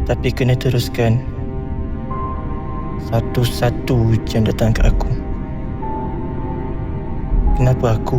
Tapi kena teruskan. Satu-satu jam datang ke aku. Kenapa aku?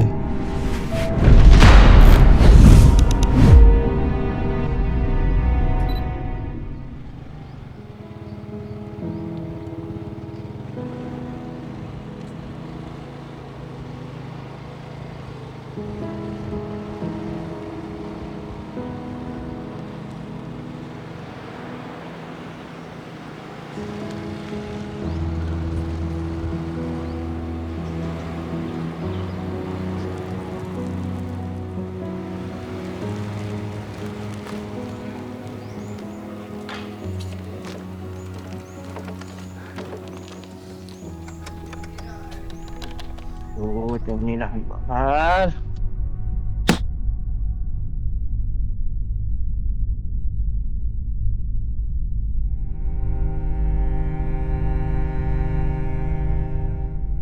Oh, macam ni lah. Hal.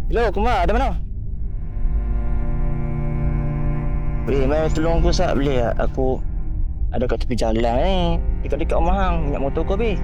Hello, Kumar, ada mana? Mai tolong aku sat boleh tak? Aku ada kat tepi jalan ni. Dekat-dekat rumah hang, minyak motor kau habis.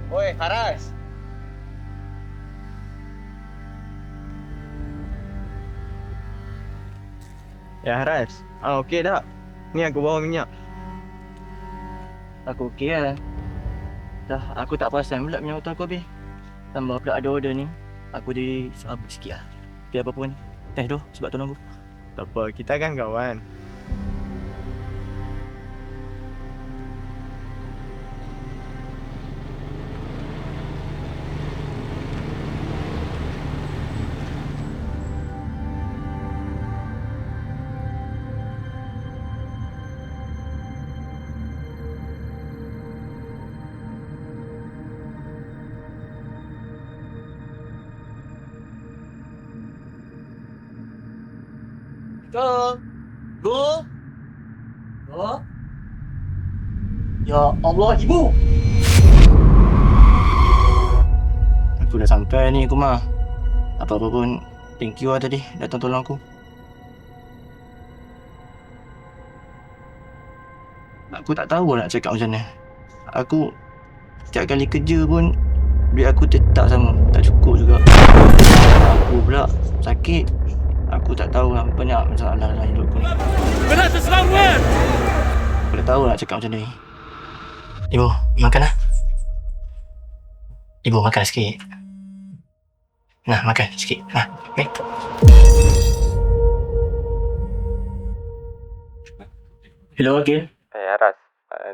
Oi, Haras. Ya Haras, okey tak? Ni aku bawa minyak. Aku okey lah. Dah, aku tak perasan pula minyak motor aku habis. Tambah pula ada order ni. Aku jadi serabut sikit lah. Tapi apa pun, thanks doh sebab tolong aku. Tak apa, kita kan kawan. Go! Go! Ya Allah, ibu! Aku dah sampai ni, Kumar. Apa-apa pun, thank you lah tadi datang tolong aku. Aku tak tahu nak cakap macam mana. Aku setiap kali kerja pun duit aku tetap sama, tak cukup juga. Aku pula sakit. Aku tak tahu lah, banyak masalah dalam hidup aku ni. Aku tak tahu nak cakap macam ni. Ibu, makan lah. Ibu makan sikit. Nah, makan sikit. Nah, okay. Hello, Akil. Haras,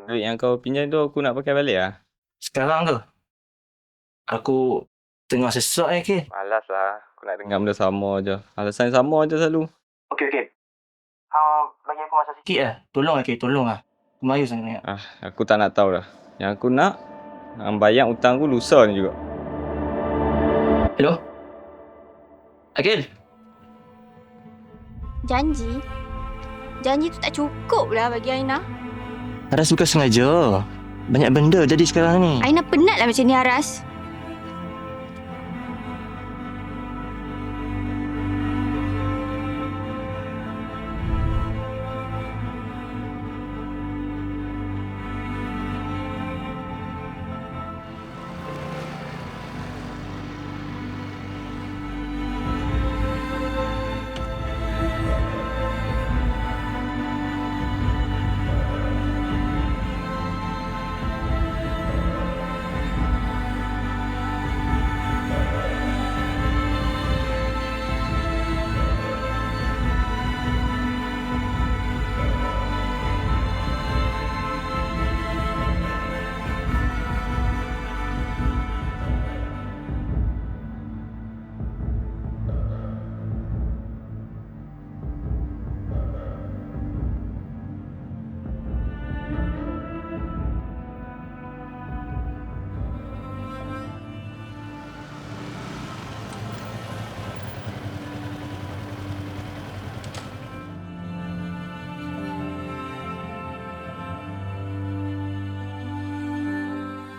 duit yang kau pinjam tu aku nak pakai balik lah. Sekarang tu, aku tengah sesak Akil. Malas lah, aku nak dengar benda sama je. Alasan sama je selalu. Okey. Bagi aku masa sikit lah. Tolong Akil, tolong lah. Aku mayu sangat. Aku tak nak tahu dah. Yang aku nak, bayar hutang aku lusa ni juga. Hello? Akil? Janji tu tak cukup lah bagi Aina. Aras bukan sengaja. Banyak benda jadi sekarang ni. Aina penat lah macam ni, Aras.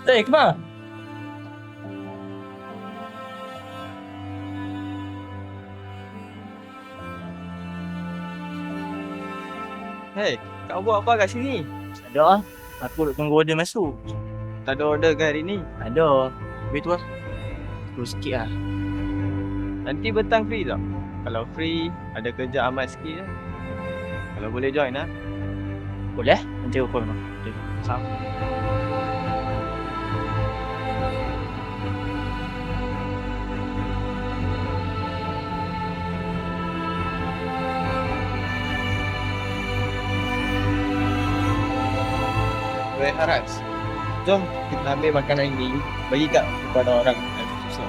Kemana? Hei, kau buat apa kat sini? Ada lah. Aku nak tunggu order masuk. Tak ada order ke hari ni? Ada. Duit tu lah. Terus sikit lah. Nanti petang free tak? Kalau free, ada kerja amat sikit lah. Kalau boleh join lah. Boleh? Nanti aku call kau. Okay. Sama. Weh Haras, jom kita ambil makanan ini bagi kat kepada orang yang susah.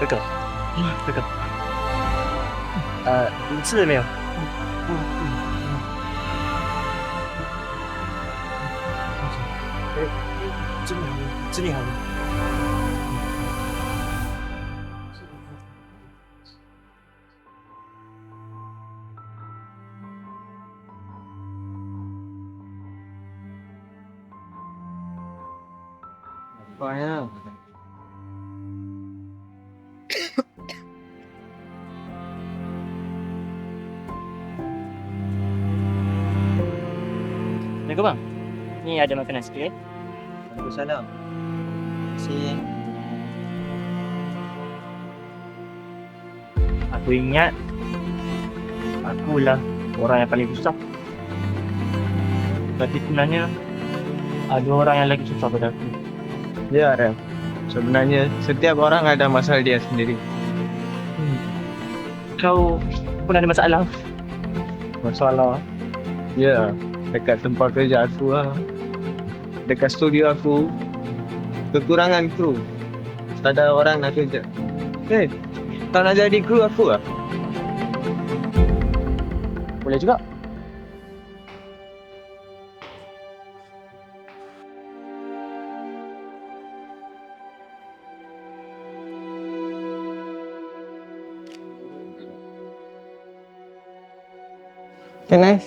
Kakak. Kakak. 你吃了没有？真厉害！Nampaknya. Assalamualaikum bang. Ni ada makanan sikit. Waalaikumsalam. Terima kasih. Aku ingat akulah orang yang paling susah. Tapi sebenarnya ada orang yang lagi susah pada aku. Ya, Ram. Sebenarnya setiap orang ada masalah dia sendiri. Kau pun ada masalah? Masalah? Ya, dekat tempat kerja aku lah. Dekat studio aku, kekurangan kru. Tak ada orang nak kerja. Eh, tak nak jadi kru aku lah. Boleh juga. Okay, nice.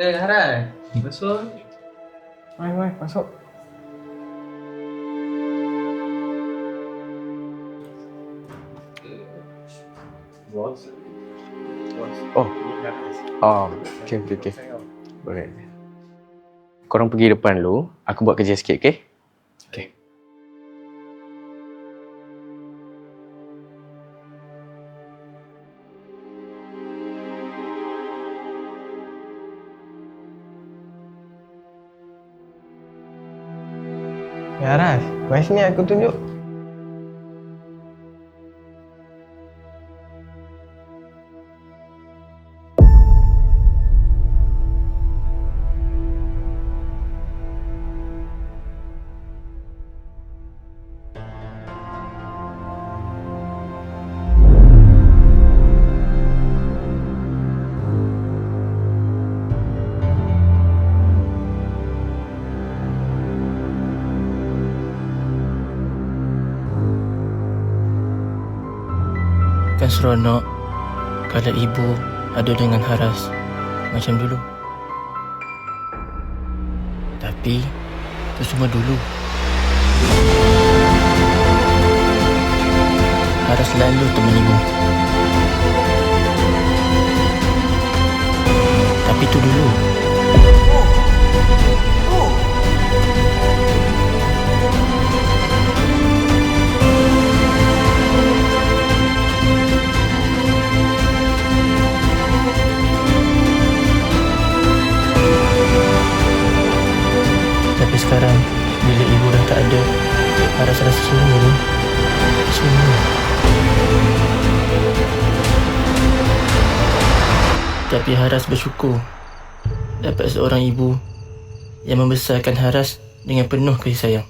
Harai, masuk. Mai, masuk. Oh. Oh, okey. Boleh. Korang pergi depan dulu, aku buat kerja sikit, okey? Okey. Ya, Haras, mari sini aku tunjuk. Kan seronok kalau ibu ada dengan Haras macam dulu. Tapi itu semua dulu. Haras selalu teman ibu. Tapi itu dulu. Tapi sekarang, bila ibu dah tak ada, Haras rasa sunyi. Sunyi. Tapi Haras bersyukur dapat seorang ibu yang membesarkan Haras dengan penuh kasih sayang.